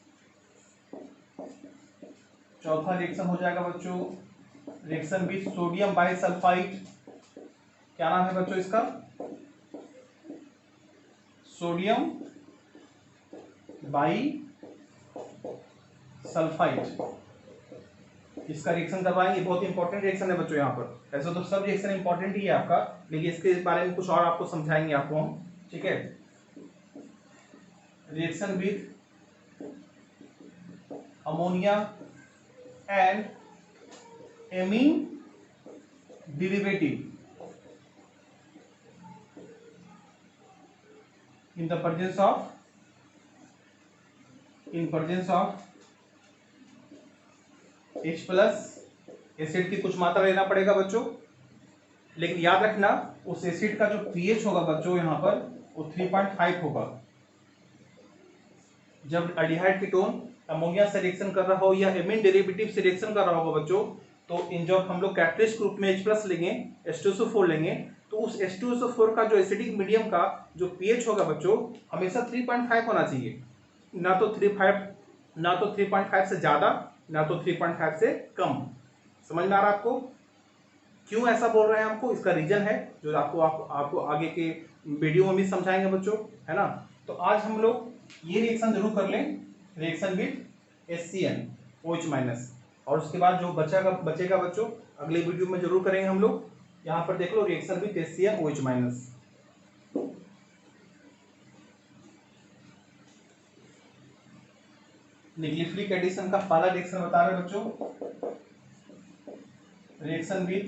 चौथा रिएक्शन हो जाएगा बच्चों रिएक्शन विथ सोडियम बाइसल्फाइड, क्या नाम है बच्चों इसका, सोडियम बाइसल्फाइड, इसका रिएक्शन करवाएंगे। बहुत इंपॉर्टेंट रिएक्शन है बच्चों यहाँ पर। ऐसे तो सब रिएक्शन इंपॉर्टेंट ही है आपका, लेकिन इसके बारे में कुछ और आपको समझाएंगे आपको हम, ठीक है। Reaction with ammonia and amine derivative in the presence of H plus. Acid की कुछ मात्रा लेना पड़ेगा बच्चों, लेकिन याद रखना उस एसिड का जो pH होगा बच्चों यहाँ पर वो 3.5 होगा। जब एल्डिहाइड कीटोन अमोनिया से रिएक्शन कर रहा हो या एमीन डेरिवेटिव से रिएक्शन कर रहा होगा बच्चों, तो इन जब हम लोग कैटलिस्ट ग्रुप में H+ लेंगे, H2SO4 लेंगे, तो उस H2SO4 का जो एसिडिक मीडियम का जो pH होगा बच्चों हमेशा 3.5 होना चाहिए, ना तो 3.5 से ज्यादा, ना तो 3.5 से कम। समझ में आ रहा है आपको क्यों ऐसा बोल रहे हैं हमको, इसका रीजन है जो आपको आगे के वीडियो में भी समझाएंगे बच्चों, है ना। तो आज हम लोग ये रिएक्शन जरूर कर लें, रिएक्शन विथ HCnOH माइनस, और उसके बाद जो बचेगा बच्चों अगले वीडियो में जरूर करेंगे हम लोग। यहाँ पर देख लो reaction with HCnOH minus. Nucleophilic addition का पहला रिएक्शन बता रहे बच्चों, रिएक्शन विथ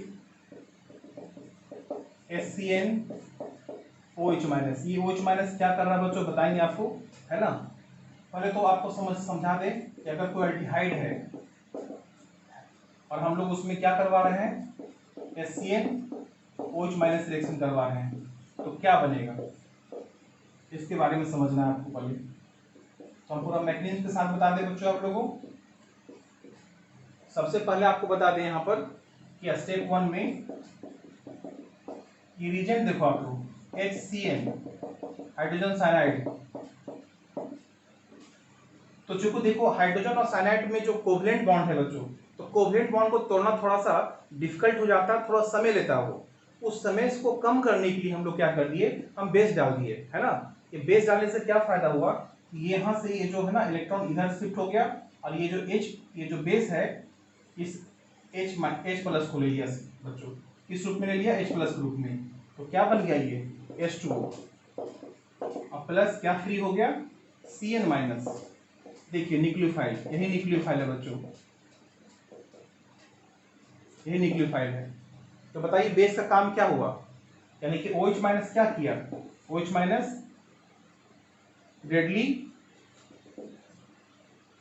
HCnOH माइनस। ये OH माइनस क्या कर रहा है बच्चों बताएंगे आपको, है ना। पहले तो आपको समझा दें कि अगर कोई एल्डिहाइड है और हम लोग उसमें क्या करवा रहे हैं, HCnOH माइनस रिएक्शन करवा रहे हैं, तो क्या बनेगा इसके बारे में समझना है आपको पहले। तो हम पूरा मैकेनिज्म के साथ बता दें बच्चों आप लोगों को। सबसे पहले आपको बता दें यहाँ पर कि स्टेप 1 में ये रीजन देखो आप लोग, HCn हाइड्रोजन साइनाइड। तो चूंकि देखो हाइड्रोजन और साइनाइड में जो कोवलेंट बॉन्ड है बच्चों, तो कोवलेंट बॉन्ड को तोड़ना थोड़ा सा डिफिकल्ट हो जाता है, थोड़ा समय लेता है वो। उस समय इसको कम करने के लिए हम लोग क्या कर दिए, हम बेस डाल दिए, है ना। ये बेस डालने से क्या फायदा हुआ, यहाँ से ये जो है ना इलेक्ट्रॉन इधर शिफ्ट हो गया, और ये जो बेस है इस H प्लस को ले लिया बच्चों, किस रूप में ले लिया, H प्लस ग्रुप में। तो क्या बन गया ये H2O, और प्लस क्या फ्री हो गया, Cn माइनस। देखिए न्यूक्लियोफाइल, यही न्यूक्लियोफाइल है बच्चों, यही न्यूक्लियोफाइल है। तो बताइए बेस का काम क्या हुआ, यानी कि OH माइनस क्या किया, OH minus readily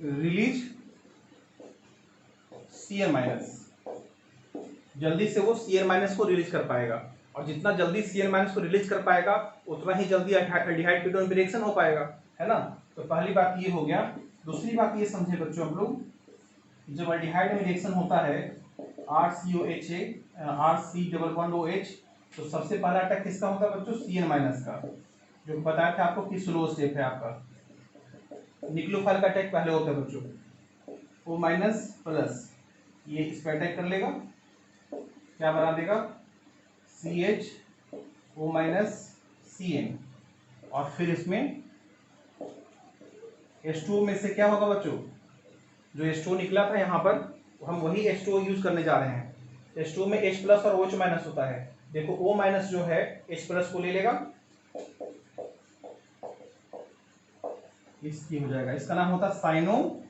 release Cn minus, जल्दी से वो Cn माइनस को रिलीज कर पाएगा, और जितना जल्दी Cn माइनस को रिलीज कर पाएगा उतना ही जल्दी एल्डिहाइड कीटोन रिएक्शन हो पाएगा, है ना। तो पहली बात ये हो गया। दूसरी बात ये समझे बच्चों हम लोग, जब एल्डिहाइड में रिएक्शन होता है RCOHA RC11OH, तो सबसे पहला अटैक किसका होता है बच्चों, Cn माइनस का, जो बताया था आपको कि स्लो स्टेप है आपका। न्यूक्लियोफाइल का अटैक पहले होता है बच्चों, O माइनस प्लस, ये इस पर अटैक कर लेगा, क्या बना देगा, CHO माइनस Cn, और फिर इसमें H2O में से क्या होगा बच्चों, जो H2O निकला था यहाँ पर हम वही H2O यूज करने जा रहे हैं, H2 में H प्लस और OH माइनस होता है। देखो O माइनस जो है H प्लस को ले लेगा, इसकी हो जाएगा, इसका नाम होता है साइनोहाइड्रिन।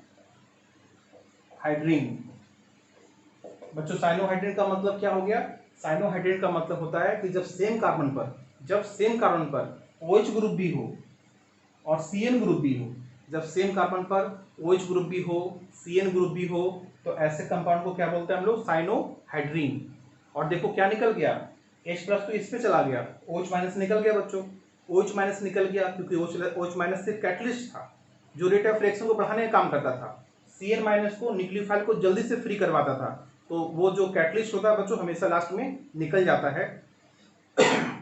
बच्चों साइनोहाइड्रिन का मतलब क्या हो गया? साइनोहाइड्रिन का मतलब होता है कि जब सेम कार्बन पर OH ग्रुप भी हो और CN ग्रुप भी हो, जब सेम कार्बन पर OH ग्रुप भी हो, CN ग्रुप भी हो, तो ऐसे कंपाउंड को क्या बोलते हैं हम लोग? साइनोहाइड्रिन। और देखो क्या निकल गया, H प्लस तो इस पे चला गया, OH माइनस निकल गया बच्चों। OH माइनस निकल गया क्योंकि OH माइनस सिर्फ कैटलिस्ट था जो रेट ऑफ रिएक्शन को बढ़ाने का काम करता था। CN माइनस को न्यूक्लियोफाइल को जल्दी से फ्री करवाता था, तो वो जो कैटलिस्ट होता है बच्चों हमेशा लास्ट में निकल जाता है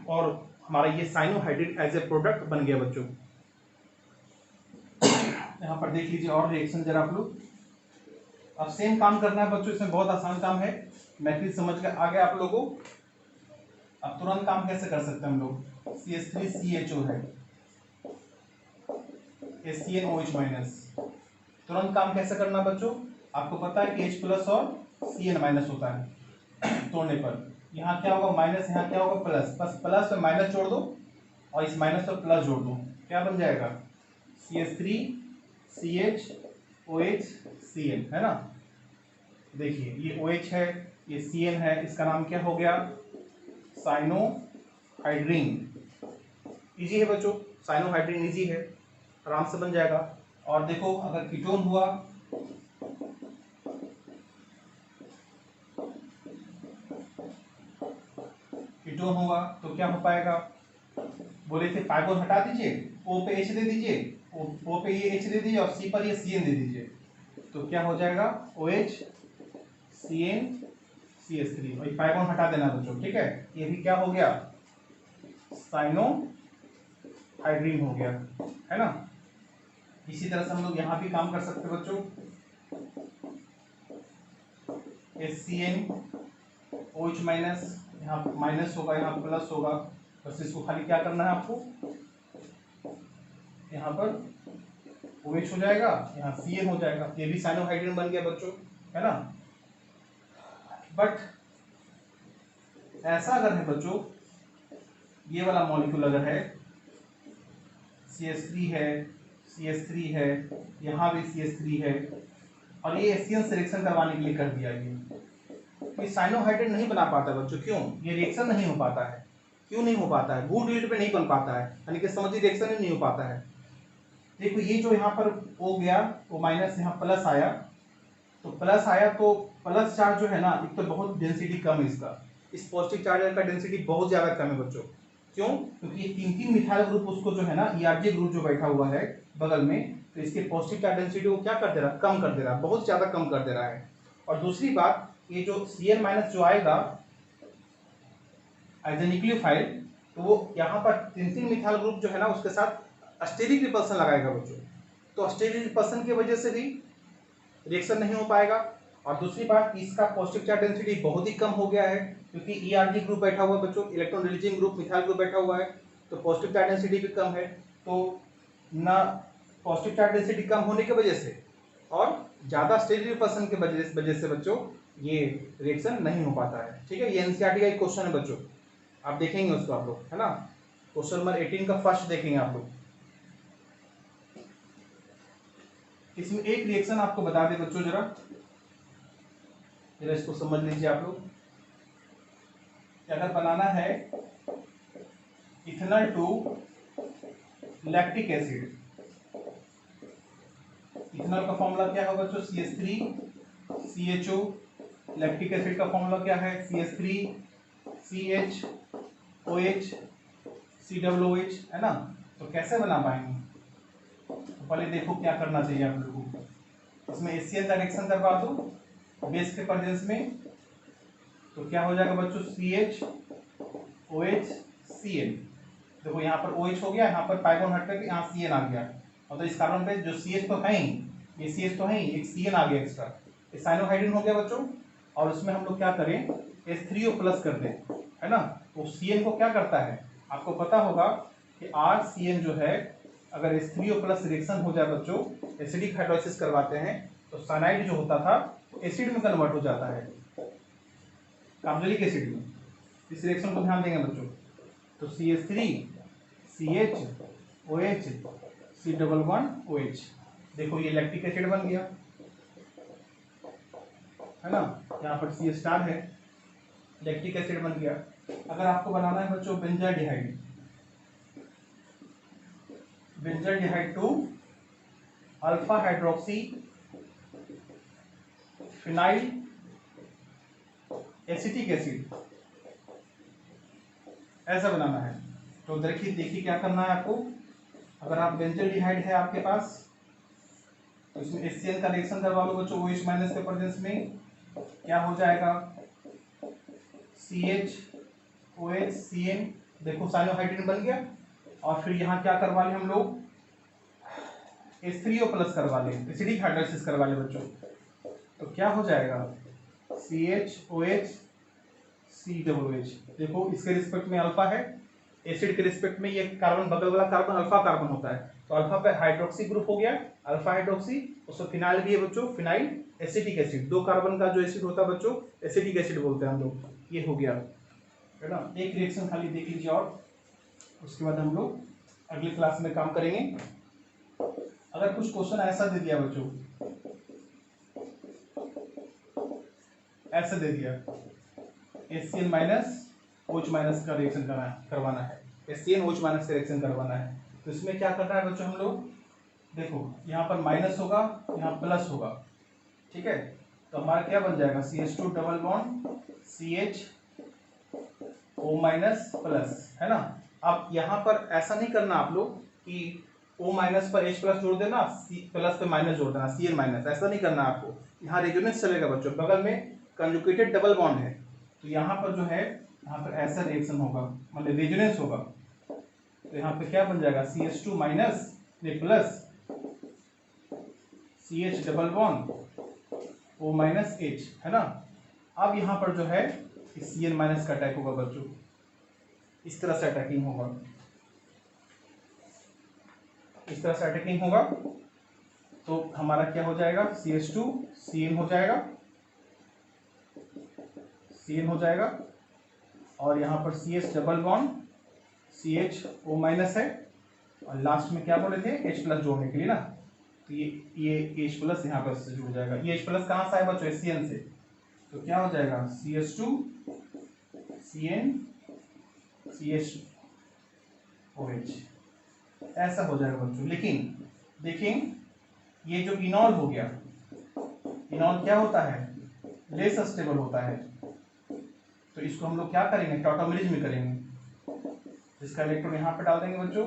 और हमारा ये साइनोहाइड्रिन एज ए प्रोडक्ट बन गया बच्चों। यहाँ पर देख लीजिए और रिएक्शन जरा आप लोग। अब सेम काम करना है बच्चों, इसमें बहुत आसान काम है, मैट्रिक्स समझ के आ गया आप लोगों को। अब तुरंत काम कैसे कर सकते हैं हम लोग? CH3CHO है, HCnOH माइनस। तुरंत काम कैसे करना बच्चों? आपको पता है कि H प्लस और Cn माइनस होता है तोड़ने पर। यहाँ क्या होगा? माइनस, यहाँ क्या होगा? प्लस। बस प्लस में माइनस जोड़ दो और इस माइनस पर प्लस जोड़ दो, क्या बन जाएगा? CH3CHOH Cn, है ना। देखिए ये OH है, ये Cn है, इसका नाम क्या हो गया? साइनोहाइड्रिन। इजी है बच्चों, साइनोहाइड्रिन इजी है, आराम से बन जाएगा। और देखो अगर कीटोन हुआ, कीटोन हुआ तो क्या हो पाएगा? बोले थे पाइगोन हटा दीजिए, O पे H दे दीजिए, O पे ये H दे दीजिए और C पर ये Cn दे दीजिए, तो क्या हो जाएगा? OH Cn CH3, और पाइगोन हटा देना बच्चों, ठीक है। ये भी क्या हो गया? साइनोहाइड्रिन हो गया, है ना। इसी तरह से हम लोग यहाँ भी काम कर सकते हैं बच्चों। HCnOH माइनस, यहाँ माइनस होगा, यहाँ प्लस होगा, बस इसको खाली क्या करना है आपको? यहाँ पर OH हो जाएगा, यहाँ Cn हो जाएगा, ये भी साइनोहाइड्रिन बन गया बच्चों, है ना। बट ऐसा अगर है बच्चों, ये वाला मॉलिक्यूल अगर है CH3 है, CH3 है, यहाँ भी CH3 है, और ये HCN सिलेक्शन करवाने के लिए कर दिया ये साइनोहाइड्रिन नहीं बना पाता बच्चों। क्यों? ये रिएक्शन नहीं हो पाता है। क्यों नहीं हो पाता है? गुड यील्ड पे नहीं बन पाता है, यानी कि समझिए रिएक्शन ही नहीं हो पाता है। देखो ये जो यहाँ पर O गया, O माइनस यहाँ प्लस आया, तो प्लस आया तो प्लस चार्ज जो है ना, एक तो बहुत डेंसिटी कम है इसका, इस पॉजिटिव चार्ज का डेंसिटी बहुत ज्यादा कम है बच्चों। क्यों? क्योंकि ये 3 मिथाइल ग्रुप उसको जो है ना, ERG ग्रुप जो बैठा हुआ है बगल में, तो इसके पॉजिटिव चार्ज डेंसिटी को क्या कर दे रहा है? कम कर दे रहा है, बहुत ज्यादा कम कर दे रहा है। और दूसरी बात, ये जो Cn माइनस जो आएगा एज ए न्यूक्लियोफाइल, तो वो यहाँ पर 3 मिथाइल ग्रुप जो है ना उसके साथ स्टेरिक रिपल्सन लगाएगा बच्चों, तो स्टेरिक रिपल्सन की वजह से भी रिएक्शन नहीं हो पाएगा। और दूसरी बात, इसका पॉजिटिव चार्ज डेंसिटी बहुत ही कम हो गया है, क्योंकि ERG ग्रुप बैठा हुआ है बच्चों, electron releasing group methyl group बैठा हुआ है, तो पॉजिटिव चार्ज डेंसिटी भी कम है। तो ना पॉजिटिव चार्ज डेंसिटी कम होने की वजह से और ज्यादा स्टेरिक रिपल्सन की वजह से बच्चों ये रिएक्शन नहीं हो पाता है, ठीक है। ये NCERT का एक क्वेश्चन है बच्चों, आप देखेंगे उसको आप लोग, है ना। क्वेश्चन नंबर 18 का फर्स्ट देखेंगे आप लोग। इसमें एक रिएक्शन आपको बता दे बच्चों, जरा इसको समझ लीजिए आप लोग। अगर बनाना है ethanol to lactic acid, ethanol का फॉर्मूला क्या है बच्चों? CH3CHO, लैक्टिक एसिड का फॉर्मूला क्या है? CH3CHOH COOH, है ना। तो कैसे बना पाएंगे? तो पहले देखो क्या करना चाहिए आप लोगों को, इसमें HCl का रिएक्शन करवा दो बेस के प्रेजेंस में, तो क्या हो जाएगा बच्चों? CHOH Cn। देखो यहाँ पर OH हो गया, यहाँ पर पाइगोन हट करके यहाँ Cn आ गया, और तो इस कार्बन पे जो CH तो है ही, ये CH तो है ही, एक Cn आ गया एक्स्ट्रा, ये साइनोहाइड्रिन हो गया बच्चों। और उसमें हम लोग क्या करें? H3O प्लस कर दें, है ना। तो Cn को क्या करता है? आपको पता होगा कि RCN जो है, अगर H3O प्लस रिएक्शन हो जाए बच्चों, एसिडिक हाइड्रोलाइसिस करवाते हैं, तो साइनाइड जो होता था एसिड में कन्वर्ट हो जाता है, कार्बोनिक एसिड में। इस रिएक्शन को ध्यान देंगे बच्चों। तो CH3 CH OH C double bond OH, देखो ये लैक्टिक एसिड बन गया है ना, यहाँ पर C स्टार है, लैक्टिक एसिड बन गया। अगर आपको बनाना है बच्चों benzaldehyde, benzaldehyde to alpha hydroxy phenyl acetic acid, ऐसा बनाना है। तो देखिए क्या करना है आपको। अगर आप बेंजाल्डिहाइड है आपके पास तो इसमें HCl का रिएक्शन करवा लो बच्चों, OH माइनस के प्रेजेंस में क्या हो जाएगा, CH OH CN, देखो साइनोहाइड्रिन बन गया। और फिर यहाँ क्या करवा ले हम लोग, H3O प्लस करवा ले, एसिडिक हाइड्रोलाइसिस करवा ले बच्चों। तो क्या हो जाएगा CH OH C double OH, देखो इसके रिस्पेक्ट में अल्फा है, एसिड के रिस्पेक्ट में ये कार्बन, बगल वाला कार्बन अल्फा कार्बन होता है, तो अल्फा पे हाइड्रोक्सी ग्रुप हो गया, अल्फा हाइड्रोक्सी, उसमें फिनाइल भी है बच्चों, फिनाइल एसिटिक एसिड, 2 कार्बन का जो एसिड होता है बच्चों एसिटिक एसिड बोलते हैं हम लोग, ये हो गया है ना। एक रिएक्शन खाली देख लीजिए और उसके बाद हम लोग अगली क्लास में काम करेंगे। अगर कुछ क्वेश्चन ऐसा दे दिया बच्चों, ऐसा दे दिया HCl माइनस OH माइनस का रिएक्शन करवाना है, HCl OH माइनस का रिएक्शन करवाना है, तो इसमें क्या करना है बच्चों हम लोग, देखो यहाँ पर माइनस होगा, यहाँ प्लस होगा, ठीक है। तो हमारा क्या बन जाएगा CH2 double bond CHO minus plus, है ना। अब यहाँ पर ऐसा नहीं करना आप लोग कि O माइनस पर H प्लस जोड़ देना, C प्लस पे माइनस जोड़ देना, Cl माइनस, ऐसा नहीं करना आपको। यहाँ रेजोनेंस चलेगा बच्चों, बगल में कंजुगेटेड डबल बॉन्ड है, तो यहाँ पर जो है यहाँ पर ऐसा रिएक्शन होगा, मतलब रेजोनेंस होगा। तो यहाँ पे क्या बन जाएगा CH2 minus plus CH double bond O minus H, है ना। अब यहाँ पर जो है Cl माइनस का अटैक होगा बच्चों, इस तरह से अटैकिंग होगा, इस तरह से अटैकिंग होगा। तो हमारा क्या हो जाएगा CH2 Cn हो जाएगा, Cn हो जाएगा, और यहाँ पर CH double bond CHO minus है, और लास्ट में क्या बोले थे H प्लस जोड़ने के लिए ना, तो ये H प्लस यहाँ पर से जुड़ जाएगा। ये H प्लस कहाँ से आया बच्चों, HCl से, तो क्या हो जाएगा CH2 Cn CHOH, ऐसा हो जाएगा बच्चों। लेकिन देखें ये जो इनॉल हो गया, इनॉल क्या होता है, लेस स्टेबल होता है, तो इसको हम लोग क्या करेंगे, टॉटोमरेज में करेंगे। इसका इलेक्ट्रॉन यहाँ पे डाल देंगे बच्चों,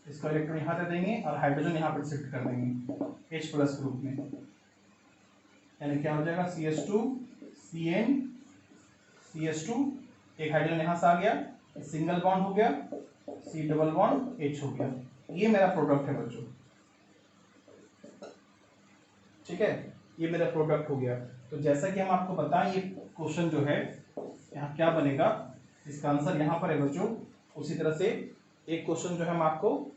इसका इलेक्ट्रॉन यहाँ दे देंगे और हाइड्रोजन यहाँ पर शिफ्ट कर देंगे H प्लस ग्रुप में, यानी क्या हो जाएगा CH2 Cn CH2, एक हाइड्रोजन यहाँ से आ गया, सिंगल बॉन्ड हो गया, C डबल बॉन्ड H हो गया, ये मेरा प्रोडक्ट है बच्चों, ठीक है, ये मेरा प्रोडक्ट हो गया। तो जैसा कि हम आपको बताएं ये क्वेश्चन जो है यहाँ क्या बनेगा, इसका आंसर यहाँ पर है बच्चों। उसी तरह से एक क्वेश्चन जो है हम आपको,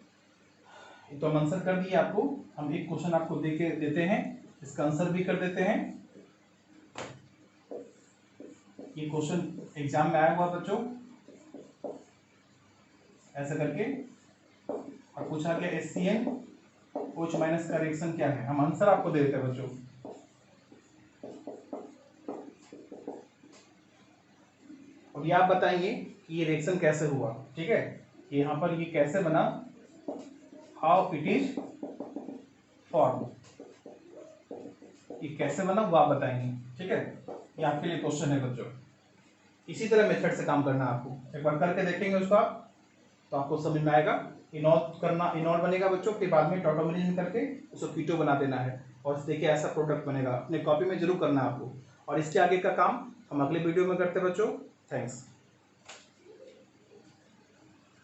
तो हम आंसर कर दिए आपको, हम एक क्वेश्चन आपको देते हैं, इसका आंसर भी कर देते हैं। ये क्वेश्चन एग्जाम में आया हुआ बच्चों, ऐसा करके, और पूछा गया HCl OH माइनस का रिएक्शन क्या है, हम आंसर आपको दे देते हैं बच्चों। और ये आप बताएंगे कि ये रिएक्शन कैसे हुआ, ठीक है, यहाँ पर ये कैसे बना, हाउ इट इज फॉर्म, ये कैसे बना वो आप बताएंगे, ठीक है। ये आपके लिए क्वेश्चन है बच्चों। इसी तरह मेथड से काम करना आपको, एक बार करके देखेंगे उसको आप, तो आपको समझ में आएगा। इनॉल करना, इनॉल बनेगा बच्चों, फिर बाद में टॉटोमरेज करके उसको कीटो बना देना है, और देखिए ऐसा प्रोडक्ट बनेगा। अपने कॉपी में जरूर करना है आपको, और इसके आगे का काम हम अगले वीडियो में करते हैं बच्चों। थैंक्स।